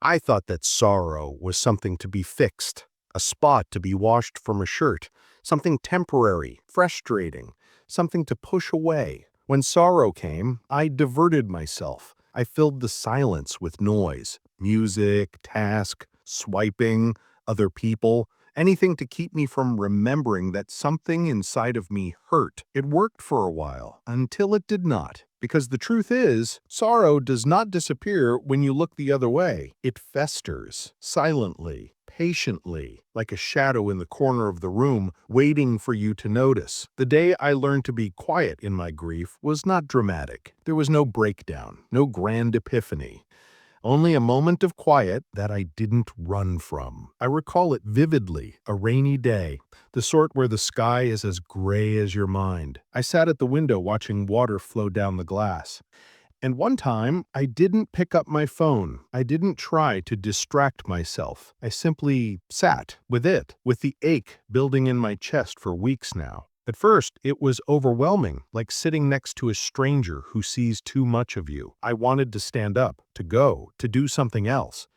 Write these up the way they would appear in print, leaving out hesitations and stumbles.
I thought that sorrow was something to be fixed, a spot to be washed from a shirt, something temporary, frustrating, something to push away. When sorrow came, I diverted myself. I filled the silence with noise, music, task, swiping, other people, anything to keep me from remembering that something inside of me hurt. It worked for a while, until it did not. Because the truth is, sorrow does not disappear when you look the other way. It festers, silently, patiently, like a shadow in the corner of the room, waiting for you to notice. The day I learned to be quiet in my grief was not dramatic. There was no breakdown, no grand epiphany. Only a moment of quiet that I didn't run from. I recall it vividly, a rainy day, the sort where the sky is as gray as your mind. I sat at the window watching water flow down the glass. And one time, I didn't pick up my phone. I didn't try to distract myself. I simply sat with it, with the ache building in my chest for weeks now. At first, it was overwhelming, like sitting next to a stranger who sees too much of you. I wanted to stand up, to go, to do something else.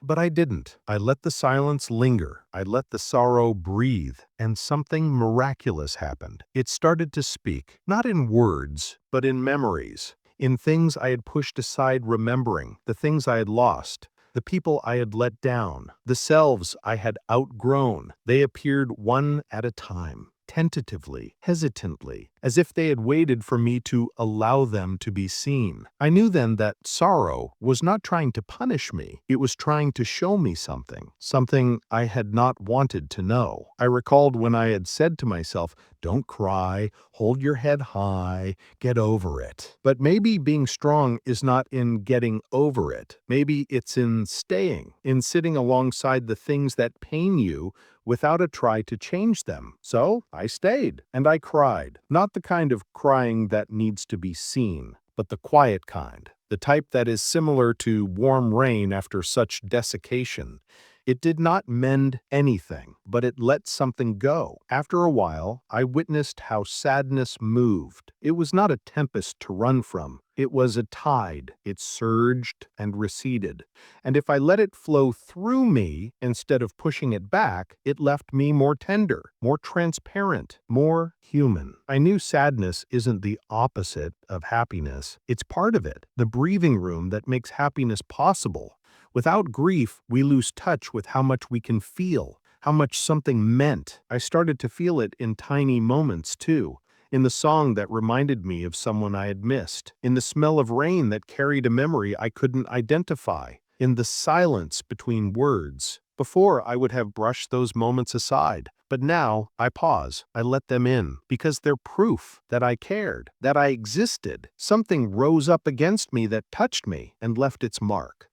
But I didn't. I let the silence linger. I let the sorrow breathe, and something miraculous happened. It started to speak, not in words, but in memories, in things I had pushed aside remembering, the things I had lost, the people I had let down, the selves I had outgrown. They appeared one at a time, tentatively, hesitantly, as if they had waited for me to allow them to be seen. I knew then that sorrow was not trying to punish me. It was trying to show me something I had not wanted to know. I recalled when I had said to myself, "Don't cry, hold your head high, get over it." But maybe being strong is not in getting over it. Maybe it's in staying, in sitting alongside the things that pain you without a try to change them. So I stayed, and I cried. Not the kind of crying that needs to be seen, but the quiet kind, the type that is similar to warm rain after such desiccation. It did not mend anything, but it let something go. After a while, I witnessed how sadness moved. It was not a tempest to run from. It was a tide. It surged and receded. And if I let it flow through me instead of pushing it back, it left me more tender, more transparent, more human. I knew sadness isn't the opposite of happiness. It's part of it, the breathing room that makes happiness possible. Without grief, we lose touch with how much we can feel, how much something meant. I started to feel it in tiny moments, too. In the song that reminded me of someone I had missed. In the smell of rain that carried a memory I couldn't identify. In the silence between words. Before, I would have brushed those moments aside. But now, I pause. I let them in. Because they're proof that I cared, that I existed. Something rose up against me that touched me and left its mark.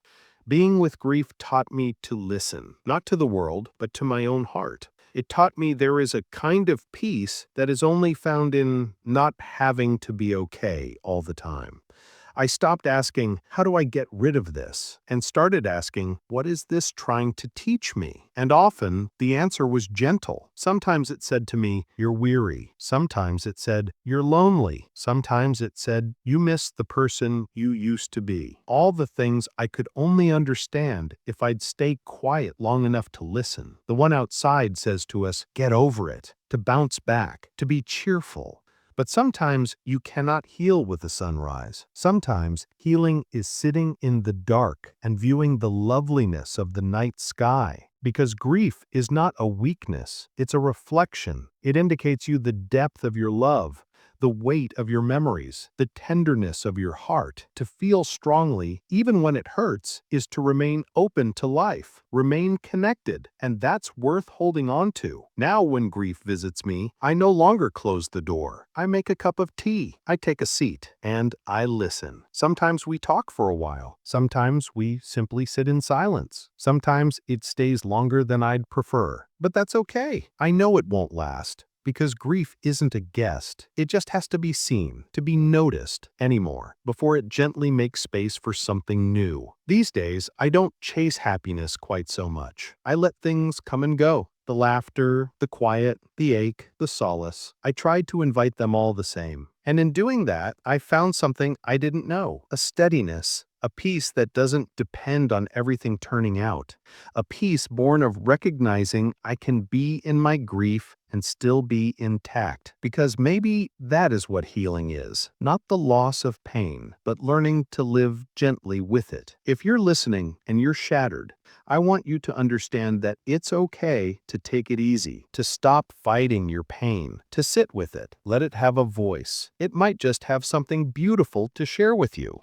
Being with grief taught me to listen, not to the world, but to my own heart. It taught me there is a kind of peace that is only found in not having to be okay all the time. I stopped asking, how do I get rid of this? And started asking, what is this trying to teach me? And often, the answer was gentle. Sometimes it said to me, you're weary. Sometimes it said, you're lonely. Sometimes it said, you miss the person you used to be. All the things I could only understand if I'd stay quiet long enough to listen. The one outside says to us, get over it, to bounce back, to be cheerful. But sometimes you cannot heal with the sunrise. Sometimes healing is sitting in the dark and viewing the loveliness of the night sky. Because grief is not a weakness, it's a reflection. It indicates you the depth of your love, the weight of your memories, the tenderness of your heart. To feel strongly, even when it hurts, is to remain open to life, remain connected, and that's worth holding on to. Now when grief visits me, I no longer close the door. I make a cup of tea, I take a seat, and I listen. Sometimes we talk for a while. Sometimes we simply sit in silence. Sometimes it stays longer than I'd prefer. But that's okay. I know it won't last. Because grief isn't a guest. It just has to be seen, to be noticed anymore, before it gently makes space for something new. These days, I don't chase happiness quite so much. I let things come and go. The laughter, the quiet, the ache, the solace. I tried to invite them all the same. And in doing that, I found something I didn't know. A steadiness, a peace that doesn't depend on everything turning out. A peace born of recognizing I can be in my grief and still be intact. Because maybe that is what healing is. Not the loss of pain, but learning to live gently with it. If you're listening and you're shattered, I want you to understand that it's okay to take it easy, to stop fighting your pain, to sit with it, let it have a voice. It might just have something beautiful to share with you.